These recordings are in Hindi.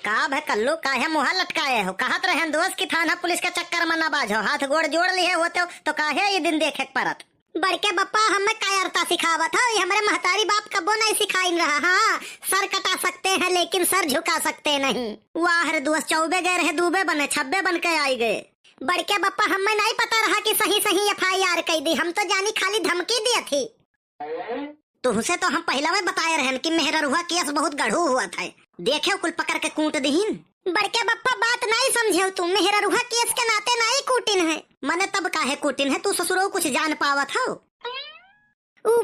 का भय कल्लू काहे मुहा लटकाए हो? कहत रहे दोस्त की थाना पुलिस के चक्कर में न बाझो, हाथ गोड़ जोड़ लिए होते हो तो काहे ये दिन देखे परत। बड़के बप्पा हमें कायरता सिखावत हो, हमारे महतारी बाप कबो नहीं सिखाई रहा। हाँ, सर कटा सकते हैं लेकिन सर झुका सकते नहीं। वाह रे दोस्त, चौबे गए रहे दूबे बने छब्बे बन के आई गए। बड़के बप्पा हमें नहीं पता रहा कि सही सही FIR कह दी, हम तो जानी खाली धमकी दी थी। तुमसे तो हम पहला में बताए रहे कि मेहररुआ केस बहुत गढ़ू हुआ था, देखे कुल पकड़ के कूट दीन। बड़के बप्पा बात नहीं समझे तुम, मेहररुआ केस के नाते नहीं कूटिन है। मने तब काहे कूटिन है, तू ससुरो कुछ जान पावत हो?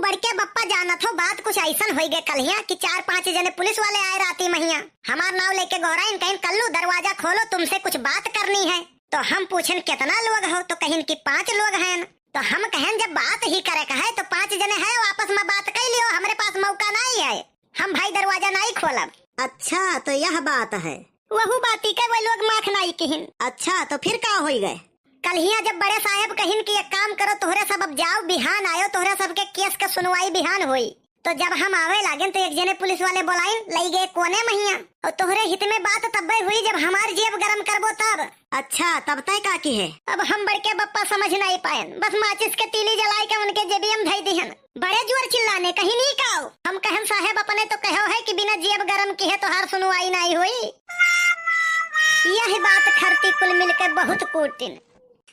बड़के बप्पा जानत हो बात कुछ ऐसा हो गए कल कि 4-5 जने पुलिस वाले आए राती महिया, हमार नाव लेके गौराइन कहीं कल्लू दरवाजा खोलो तुमसे कुछ बात करनी है। तो हम पूछन कितना लोग हो, तो कहीं कि 5 लोग हैं। तो हम कहें जब बात ही करे है तो 5 जने हैं, आपस में बात कर लियो, हमारे पास मौका नहीं है, हम भाई दरवाजा नहीं खोलब। अच्छा तो यह बात है, वही बाती के वो लोग माख नहीं कहिन। अच्छा तो फिर का हो गए? कल हिया जब बड़े साहब कहिन कि एक काम करो तोहरे सब अब जाओ बिहान आयो, तोहरे सबके केस का सुनवाई बिहान हुई। तो जब हम आवे लागे तो एक जने पुलिस वाले बोलाइन लई गए कोने महिया, और तोहरे हित में बात तब हुई जब हमार जेब गरम करबो तब। अच्छा तब तय का की है? अब हम बड़के बप्पा समझ नहीं पाए, बस माचिस के तीली जलाई के उनके जेबी हम धई दिहन। बड़े जोर चिल्लाने कहीं नहीं काओ, हम कहन साहेब अपने तो कहो है कि बिना जेब गरम की है तो हर सुनवाई नहीं हुई। यही बात खरती कुल मिलकर बहुत कूटिन।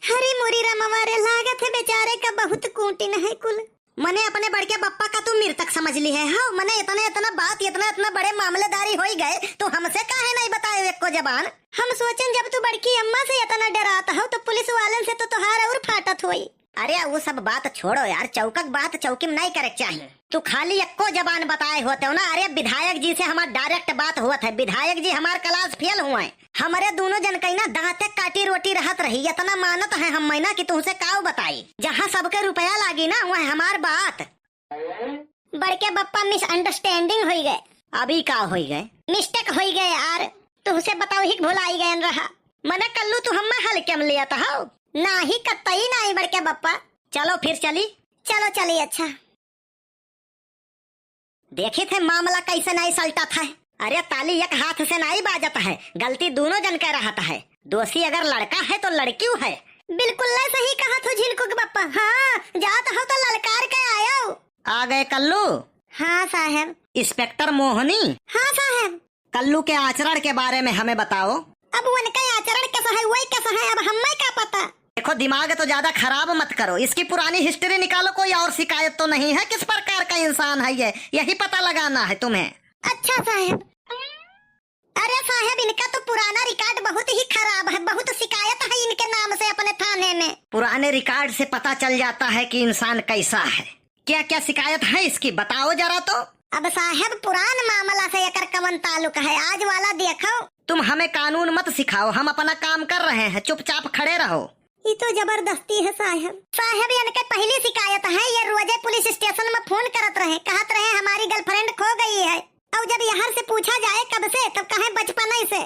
हरी मुरी रमवारे लागत है बेचारे का बहुत कूटिन है कुल। मने अपने बड़के बप्पा का तू मेरे तक समझ ली है। हाँ मने इतना बात इतना बड़े मामलेदारी हो गए तो हमसे काहे नहीं बताए एक को जबान। हम सोचन जब तू बड़की अम्मा से इतना डराता हो तो पुलिस वालन से तो तुहार और फाटत हुई। अरे वो सब बात छोड़ो यार, चौकक बात चौकी में नहीं करे चाहिए। तू खाली एको जबान बताए होते हो ना। अरे विधायक जी से हमार डायरेक्ट बात हुआ था, विधायक जी हमार क्लास फेल हुए, हमारे दोनों जन कहीं ना दांते काटी रोटी रहत रही, इतना मानत है हम मैना कि तुमसे काव बताई। जहाँ सबके रुपया लागी ना वह हमार बात। बड़के बप्पा मिसअंडरस्टैंडिंग हो गए। अभी का हो गए? मिस्टेक हो गए यार, तुमसे बताओ ही भुलाई गए रहा। मने कल्लू तू हमें हल्के में लिया था ना ही कतई नहीं बड़के बप्पा। चलो फिर चली, चलो चली। अच्छा देखे थे मामला कैसे नहीं सलटा था। अरे ताली एक हाथ से नहीं बाजता है, गलती दोनों जन का रहता है। दोषी अगर लड़का है तो लड़की है। बिल्कुल सही कहा तू झिनकुक बप्पा। हाँ जात हो तो ललकार के आयो। आ गए कल्लू? हाँ साहब। इंस्पेक्टर मोहनी? हाँ साहब। कल्लू के आचरण के बारे में हमें बताओ। अब उनका आचरण कैसा है वही कैसा है, अब हमें क्या पता। देखो दिमाग तो ज्यादा खराब मत करो, इसकी पुरानी हिस्ट्री निकालो, कोई और शिकायत तो नहीं है, किस प्रकार का इंसान है ये, यही पता लगाना है तुम्हें। अच्छा साहब। अरे साहब इनका तो पुराना रिकॉर्ड बहुत ही खराब है, बहुत शिकायत है इनके नाम से अपने थाने में। पुराने रिकॉर्ड से पता चल जाता है कि इंसान कैसा है। क्या क्या शिकायत है इसकी बताओ जरा तो। अब साहब पुरान मामला से एकर कवन ताल्लुक है, आज वाला देखो। तुम हमें कानून मत सिखाओ, हम अपना काम कर रहे हैं, चुपचाप खड़े रहो। ये तो जबरदस्ती है साहब। साहब इनके पहली शिकायत है, ये रोजे पुलिस स्टेशन में फोन करत रहे, कहत रहे हमारी गर्लफ्रेंड खो गई है, और जब यहाँ से पूछा जाए कब से तब कहे बचपन से।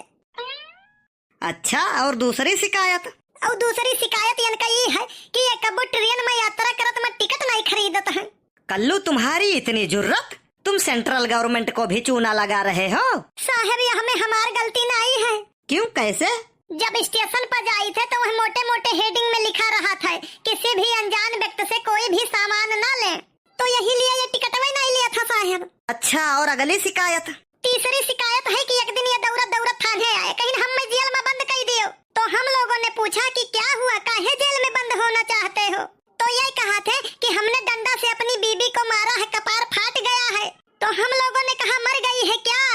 अच्छा और दूसरी शिकायत? और दूसरी शिकायत इनका ये है कि ये कब ट्रेन में यात्रा करत में टिकट नहीं खरीदत है। कल्लू तुम्हारी इतनी जुर्रत, तुम सेंट्रल गवर्नमेंट को भी चूना लगा रहे हो। साहब यह में हमारी गलती नहीं है। क्यों कैसे? जब स्टेशन पर जाए थे तो वह मोटे मोटे हेडिंग में लिखा रहा था किसी भी अनजान व्यक्ति से कोई भी सामान न ले, तो यही लिए ये टिकट भी नहीं लिया था साहब। अच्छा और अगली शिकायत? तीसरी शिकायत है कि एक दिन ये दौड़त थाने आए, कहीं हम जेल में बंद कर दियो, तो हम लोगों ने पूछा कि क्या हुआ, काहे जेल में बंद होना चाहते हो, तो यही कहा थे कि हमने डंडा से अपनी बीबी को मारा है, कपार फाट गया है, तो हम लोगों ने कहा मर गई है क्या,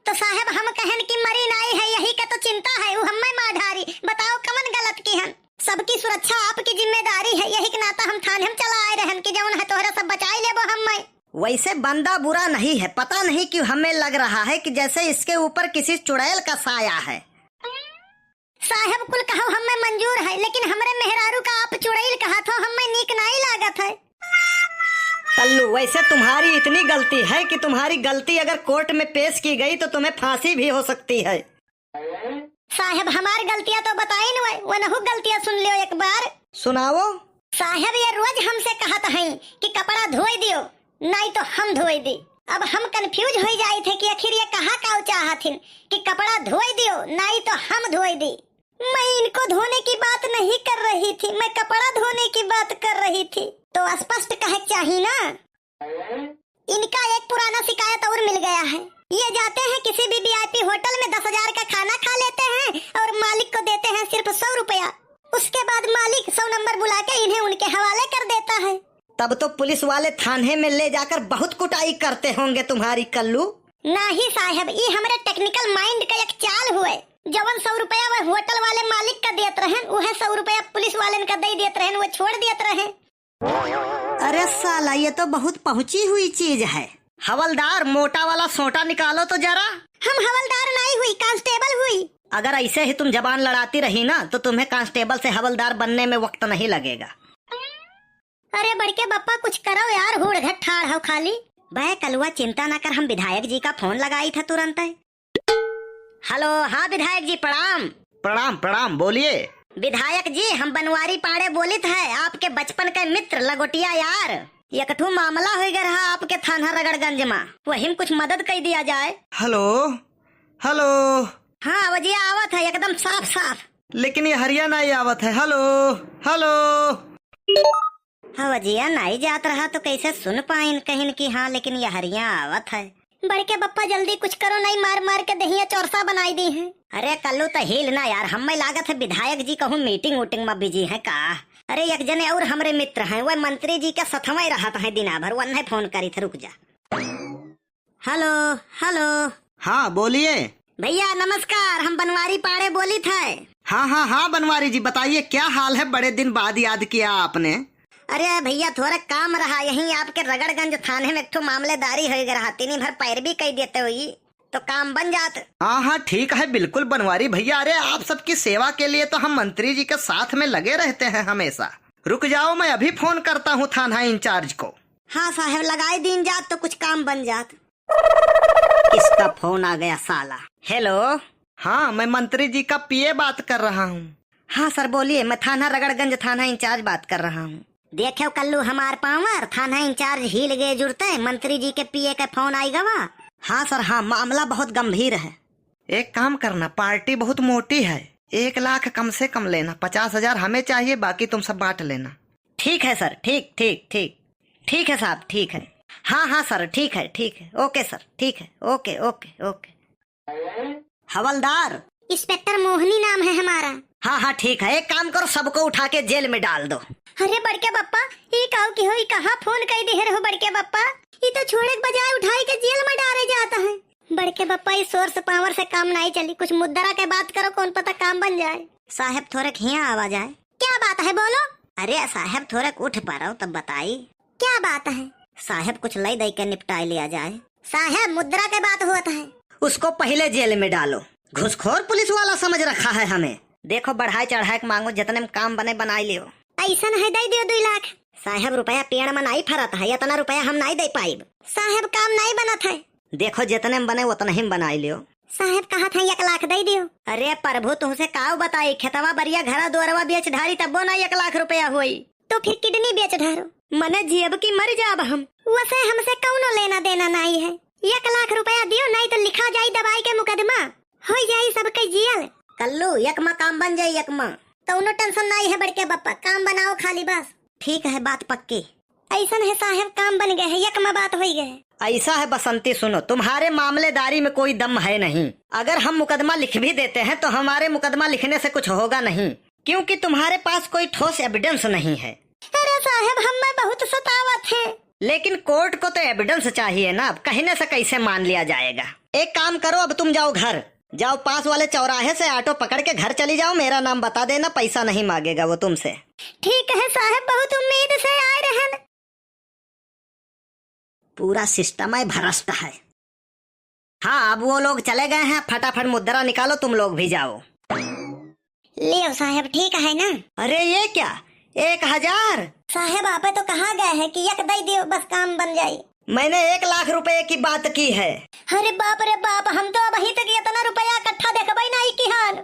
तो साहब हम कहन की मरी नहीं है, यही का तो चिंता है, वो हमें माधारी, बताओ कमन गलत की हम, सबकी सुरक्षा आपकी जिम्मेदारी है, यही के नाता हम थाने में चला आए रहन की जौन है तोहरा सब बचाई लेबो हमें। वैसे बंदा बुरा नहीं है, पता नहीं क्यों हमें लग रहा है कि जैसे इसके ऊपर किसी चुड़ैल का साया है। साहब कुल कहो हमें मंजूर है, लेकिन हमरे मेहरारू का आप चुड़ैल कहा था हमें नीक नहीं लागत है। कल्लू वैसे तुम्हारी इतनी गलती है कि तुम्हारी गलती अगर कोर्ट में पेश की गई तो तुम्हें फांसी भी हो सकती है। साहब हमारी गलतियाँ तो बताई न, वो नहु गलतियाँ सुन लियो एक बार। सुनाओ। साहब ये रोज हमसे कहत है कि कपड़ा धोई दियो, नहीं तो हम धोई दी, अब हम कंफ्यूज हो जाए थे कि आखिर ये कहा का चाहथिन कि कपड़ा धोई दियो नहीं तो हम धोई दी। मैं इनको धोने की बात नहीं कर रही थी, मैं कपड़ा धोने की बात कर रही थी। तो स्पष्ट कहे चाहिए ना। इनका एक पुराना शिकायत और मिल गया है। ये जाते हैं किसी भी वीआईपी होटल में 10,000 का खाना खा लेते हैं और मालिक को देते हैं सिर्फ 100 रुपया। उसके बाद मालिक 100 नंबर बुला के इन्हें उनके हवाले कर देता है। तब तो पुलिस वाले थाने में ले जाकर बहुत कुटाई करते होंगे तुम्हारी कल्लू। नहीं साहब, ये हमारे टेक्निकल माइंड का एक चाल हुए। जवन 100 रुपया वह होटल वाले मालिक का देत रहे, वह 100 रुपया पुलिस वाले का दे देते रहे, वो छोड़ देते रहे। अरे साला, ये तो बहुत पहुंची हुई चीज है। हवलदार, मोटा वाला सोटा निकालो तो जरा। हम हवलदार नहीं हुई, कांस्टेबल हुई। अगर ऐसे ही तुम जबान लड़ाती रही ना तो तुम्हें कांस्टेबल से हवलदार बनने में वक्त नहीं लगेगा। अरे बड़के बप्पा कुछ करो यार, हुड़ घट ठाड़ हो खाली। बे कलुआ चिंता न कर, हम विधायक जी का फोन लगाई था तुरंत। हेलो, हाँ विधायक जी प्रणाम। प्रणाम प्रणाम, बोलिए। विधायक जी, हम बनवारी पाड़े बोलित है, आपके बचपन के मित्र लगोटिया यार। एकठू मामला हो गया रहा आपके थाना रगड़गंज में, वही कुछ मदद कर दिया जाए। Hello hello. हाँ वजिया आवत है एकदम साफ साफ। लेकिन ये हरियाणा ही आवत है। Hello hello. हाँ वजिया नहीं जात रहा तो कैसे सुन पाइन कहीं की। हाँ लेकिन ये हरिया आवत है। बड़के बप्पा जल्दी कुछ करो, नहीं मार मार के दहिया चौरसा बनाई दी है। अरे कल्लू तो हिल ना यार, हमें लागत है विधायक जी कहूँ मीटिंग वूटिंग में बिजी है का। अरे एक जने और हमारे मित्र हैं, वह मंत्री जी के सथवा रहा है दिना भर, वह फोन करी थे। रुक जा। Hello hello. हाँ बोलिए। भैया नमस्कार, हम बनवारी पाड़े बोली थे। हाँ हाँ हाँ बनवारी जी, बताइए क्या हाल है, बड़े दिन बाद याद किया आपने। अरे भैया थोड़ा काम रहा, यहीं आपके रगड़गंज थाने में एक मामलेदारी हो गया, तीन भर पैरवी कह देते हुई तो काम बन जात। हाँ हाँ ठीक है, बिल्कुल बनवारी भैया। अरे आप सबकी सेवा के लिए तो हम मंत्री जी के साथ में लगे रहते हैं हमेशा। रुक जाओ, मैं अभी फोन करता हूँ थाना इंचार्ज को। हाँ साहब, लगाई दिन जात तो कुछ काम बन जात। किसका फोन आ गया साला। हेलो। हाँ मैं मंत्री जी का पीए बात कर रहा हूँ। हाँ सर बोलिए, मैं थाना रगड़गंज थाना इंचार्ज बात कर रहा हूँ। देखो कल्लू हमार पावर थाना इंचार्ज हिल गए जुड़ते, मंत्री जी के पीए का फोन आई गवा। हाँ सर हाँ, मामला बहुत गंभीर है। एक काम करना, पार्टी बहुत मोटी है, 1 लाख कम से कम लेना, 50,000 हमें चाहिए, बाकी तुम सब बांट लेना। ठीक है सर, ठीक ठीक ठीक ठीक है साहब, ठीक है। हाँ हाँ सर ठीक है ठीक है, ओके सर ठीक है, ओके ओके ओके। हवलदार इंस्पेक्टर मोहनी नाम है हमारा। हाँ हाँ ठीक है, एक काम करो, सबको उठा के जेल में डाल दो। अरे बड़के बप्पा, ये कहो कि हो कहाँ फोन कर दे रहे हो बड़के बप्पा, ये तो छोड़े के बजाय उठाई के जेल में डाले जाता है। बड़के बप्पा इस सोर्स पावर से काम नहीं चली, कुछ मुद्रा के बात करो, कौन पता काम बन जाए। साहब थोड़े यहाँ आवाज आए। क्या बात है बोलो। अरे साहब थोड़े उठ पा रहा हूँ तब बताई क्या बात है। साहब कुछ लई दई के निपटाई लिया जाए। साहब मुद्रा के बात होता है, उसको पहले जेल में डालो। घुसखोर पुलिस वाला समझ रखा है हमें। देखो बढ़ाई चढ़ाई के मांगो, जितने में काम बने बनाई लियो। ऐसा है दे दियो 2 लाख। साहब रुपया पेड़ में नहीं फरत है, इतना रुपया हम नहीं दे पाइब। साहब काम नहीं बनत है। देखो जितने में बने उतने ही बनाई लियो। साहब कहा था 1 लाख दे दियो। अरे प्रभु तुमसे काव बताई, खेतवा बरिया घरा दोरवा बेच ढारी तब ना 1 लाख रुपया हुई। तो फिर किडनी बेच ढारो, मने जीव की मर जाब हम। वैसे हमसे कौनो लेना देना नहीं है। 1 लाख रुपया दियो, नहीं तो लिखा जाये दवाई के मुकदमा, हो जाये सबके जियल। कल्लू यकमा काम बन जाये यकमा, तो उन्हें टेंशन नहीं है बड़के बप्पा, काम बनाओ खाली बस। ठीक है बात पक्की। ऐसा है साहब, काम बन गए है, यकमा बात हो गए। ऐसा है बसंती, सुनो तुम्हारे मामलेदारी में कोई दम है नहीं। अगर हम मुकदमा लिख भी देते हैं तो हमारे मुकदमा लिखने से कुछ होगा नहीं, क्योंकि तुम्हारे पास कोई ठोस एविडेंस नहीं है। अरे साहब हमें बहुत सतावत है। लेकिन कोर्ट को तो एविडेंस चाहिए ना, अब कहने से कैसे मान लिया जाएगा। एक काम करो, अब तुम जाओ घर, जाओ पास वाले चौराहे से ऑटो पकड़ के घर चली जाओ, मेरा नाम बता देना, पैसा नहीं मांगेगा वो तुमसे। ठीक है साहब, बहुत उम्मीद से आए रहन। पूरा सिस्टम है भ्रष्ट है। हाँ अब वो लोग चले गए हैं, फटाफट मुद्रा निकालो, तुम लोग भी जाओ। ले साहब ठीक है ना। अरे ये क्या 1000 साहब आप तो कहाँ गए हैं कि 1 दे दियो बस काम बन जाये। मैंने 1 लाख रुपए की बात की है। अरे बाप रे बाप, हम तो अब अभी तक इतना रुपया इकट्ठा देखबई नहीं की हाल।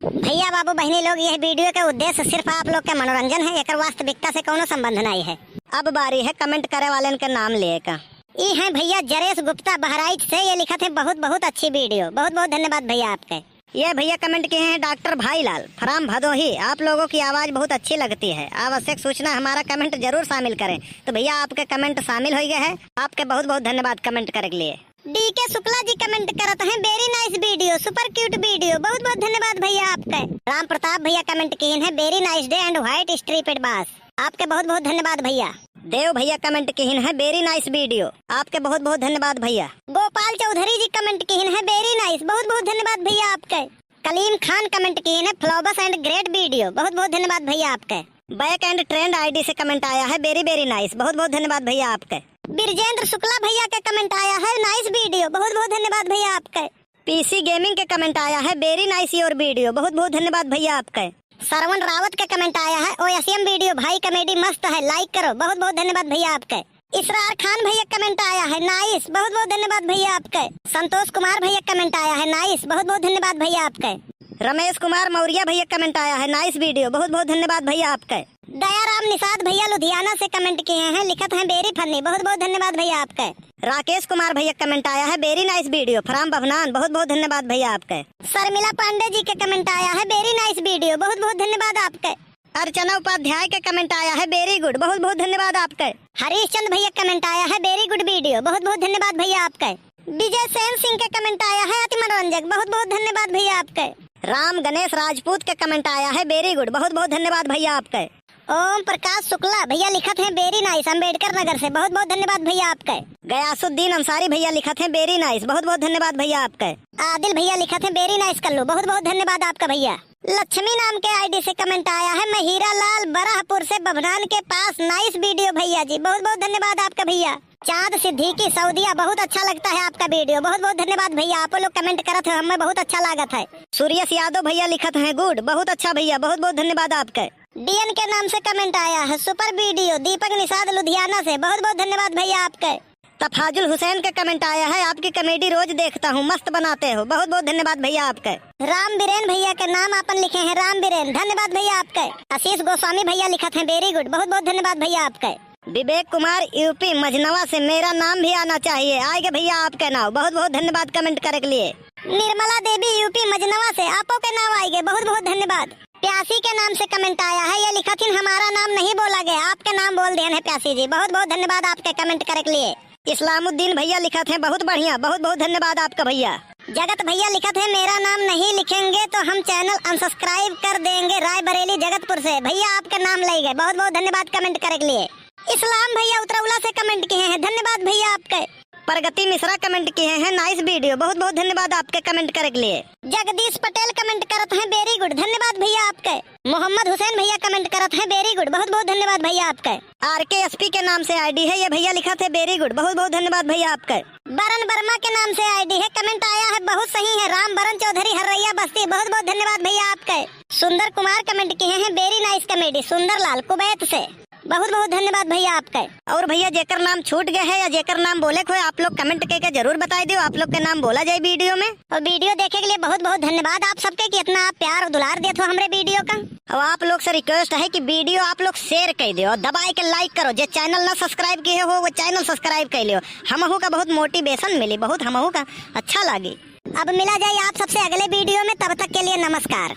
भैया बाबू बहनी लोग, यह वीडियो के उद्देश्य सिर्फ आप लोग के मनोरंजन है, एकर वास्तविकता से कोनो संबंध नहीं है। अब बारी है कमेंट करे वाले के नाम लिए का। ये है भैया जरेश गुप्ता बहराइच से, ये लिखा थे बहुत बहुत अच्छी वीडियो, बहुत बहुत धन्यवाद भैया आपके। ये भैया कमेंट किए हैं डॉक्टर भाईलाल फ्राम भदोही, आप लोगों की आवाज बहुत अच्छी लगती है, आवश्यक सूचना हमारा कमेंट जरूर शामिल करें। तो भैया आपके कमेंट शामिल हो गए हैं, आपके बहुत बहुत धन्यवाद कमेंट करे के लिए। डी के शुक्ला जी कमेंट करते हैं very nice video, super cute video, बहुत बहुत धन्यवाद भैया आपके। राम प्रताप भैया कमेंट किए हैं very nice day and white striped बास, आपके बहुत बहुत धन्यवाद भैया। देव भैया कमेंट किए हैं वेरी नाइस वीडियो, आपके बहुत बहुत धन्यवाद भैया। गोपाल चौधरी जी कमेंट किए हैं वेरी नाइस, बहुत बहुत धन्यवाद भैया आपके। कलीम खान कमेंट किए हैं फ्लॉबस एंड ग्रेट वीडियो, बहुत बहुत धन्यवाद भैया आपके। बैक एंड ट्रेंड आईडी से कमेंट आया है वेरी वेरी नाइस, बहुत बहुत धन्यवाद भैया आपके। बिरजेंद्र शुक्ला भैया का कमेंट आया है नाइस वीडियो, बहुत बहुत धन्यवाद भैया आपके। पीसी गेमिंग के कमेंट आया है वेरी नाइस योर वीडियो, बहुत बहुत धन्यवाद भैया आपके। श्रवण रावत का कमेंट आया है ओएसएम वीडियो भाई कॉमेडी मस्त है, लाइक करो, बहुत बहुत धन्यवाद भैया आपके। इसरार खान भैया कमेंट आया है नाइस, बहुत बहुत धन्यवाद भैया आपके। संतोष कुमार भैया कमेंट आया है नाइस, बहुत बहुत धन्यवाद भैया आपके। रमेश कुमार मौर्य भैया कमेंट आया है नाइस वीडियो, बहुत बहुत धन्यवाद भैया आपके। दयाराम निषाद भैया लुधियाना से कमेंट किए हैं, लिखत है वेरी फनी, बहुत बहुत धन्यवाद भैया आपके। राकेश कुमार भैया कमेंट आया है very nice video from Babhnan, बहुत बहुत धन्यवाद भैया आपके। शर्मिला पांडे जी के कमेंट आया है वेरी नाइस वीडियो, बहुत बहुत धन्यवाद आपके। अर्चना उपाध्याय का कमेंट आया है वेरी गुड, बहुत बहुत धन्यवाद आपके। हरीश चंद भैया कमेंट आया है वेरी गुड वीडियो, बहुत बहुत धन्यवाद भैया आपके। विजय सेन सिंह का कमेंट आया है अति मनोरंजक, बहुत बहुत धन्यवाद भैया आपके। राम गणेश राजपूत का कमेंट आया है वेरी गुड, बहुत बहुत धन्यवाद भैया आपके। ओम प्रकाश शुक्ला भैया लिखत हैं वेरी नाइस अम्बेडकर नगर से, बहुत बहुत धन्यवाद भैया आपके। गयासुद्दीन अंसारी भैया लिखत हैं वेरी नाइस, बहुत बहुत धन्यवाद भैया आपके। आदिल भैया लिखत हैं वेरी नाइस कल्लू, बहुत बहुत धन्यवाद आपका भैया। लक्ष्मी नाम के आईडी से कमेंट आया है महिरा लाल बराहपुर से बभनान के पास, नाइस वीडियो भैया जी, बहुत बहुत धन्यवाद आपका भैया। चांद सिद्दीकी सऊदिया, बहुत अच्छा लगता है आपका वीडियो, बहुत बहुत धन्यवाद भैया, आप लोग कमेंट करत है, हमें बहुत अच्छा लागत है। सूर्यस यादव भैया लिखत हैं गुड, बहुत अच्छा भैया, बहुत बहुत धन्यवाद आपके। डीएन के नाम से कमेंट आया है सुपर वीडियो, दीपक निषाद लुधियाना से, बहुत बहुत धन्यवाद भैया आपके। तफाजुल हुसैन का कमेंट आया है आपकी कॉमेडी रोज देखता हूँ, मस्त बनाते हो, बहुत बहुत धन्यवाद भैया आपके। राम बीरेन भैया के नाम अपन लिखे हैं राम बीरेन, धन्यवाद भैया आपके। आशीष गोस्वामी भैया लिखत हैं वेरी गुड, बहुत बहुत धन्यवाद भैया आपके। विवेक कुमार यूपी मजनवा से मेरा नाम भी आना चाहिए, आएगा भैया आपके नाम, बहुत बहुत धन्यवाद कमेंट करे के लिए। निर्मला देवी यूपी मजनवा से, आपो के नाम आएंगे, बहुत बहुत धन्यवाद। प्यासी के नाम से कमेंट आया है, ये लिखा थी हमारा नाम नहीं बोला गया, आपके नाम बोल दिए हैं प्यासी जी, बहुत बहुत धन्यवाद आपके कमेंट करे के लिए। इस्लामुद्दीन भैया लिखा थे बहुत बढ़िया, बहुत बहुत धन्यवाद आपका भैया। जगत भैया लिखा थे मेरा नाम नहीं लिखेंगे तो हम चैनल अनसब्सक्राइब कर देंगे, रायबरेली जगतपुर से, भैया आपका नाम ले गए, बहुत बहुत धन्यवाद कमेंट करे के लिए। इस्लाम भैया उतरौला से कमेंट किए हैं, धन्यवाद भैया आपके। प्रगति मिश्रा कमेंट किए हैं नाइस वीडियो, बहुत बहुत धन्यवाद आपके कमेंट करे के लिए। जगदीश पटेल कमेंट करते हैं वेरी गुड, धन्यवाद भैया आपके। मोहम्मद हुसैन भैया कमेंट करते हैं वेरी गुड, बहुत बहुत धन्यवाद भैया आपके। RKSP के नाम से आईडी है, ये भैया लिखा थे वेरी गुड, बहुत बहुत धन्यवाद भैया आपके। बरन वर्मा के नाम से आईडी है, कमेंट आया है बहुत सही है, राम बरन चौधरी हरैया बस्ती, बहुत बहुत धन्यवाद भैया आपके। सुंदर कुमार कमेंट किए हैं वेरी नाइस कॉमेडी, सुंदर लाल कुवैत से, बहुत बहुत धन्यवाद भैया आपके। और भैया जेकर नाम छूट गया है या जेकर नाम बोले खोए, आप लोग कमेंट करके जरूर बताई दो, आप लोग के नाम बोला जाए वीडियो में। और वीडियो देखे के लिए बहुत बहुत धन्यवाद आप सबके, कि इतना आप प्यार और दुलार देते हो हमारे वीडियो का। और आप लोग से रिक्वेस्ट है कि वीडियो आप लोग शेयर कर दो और दबाए के लाइक करो, जो चैनल ना सब्सक्राइब किए हो वो चैनल सब्सक्राइब कर लियो, हमहू का बहुत मोटिवेशन मिली, बहुत हमहू का अच्छा लगे। अब मिला जाए आप सबसे अगले वीडियो में, तब तक के लिए नमस्कार।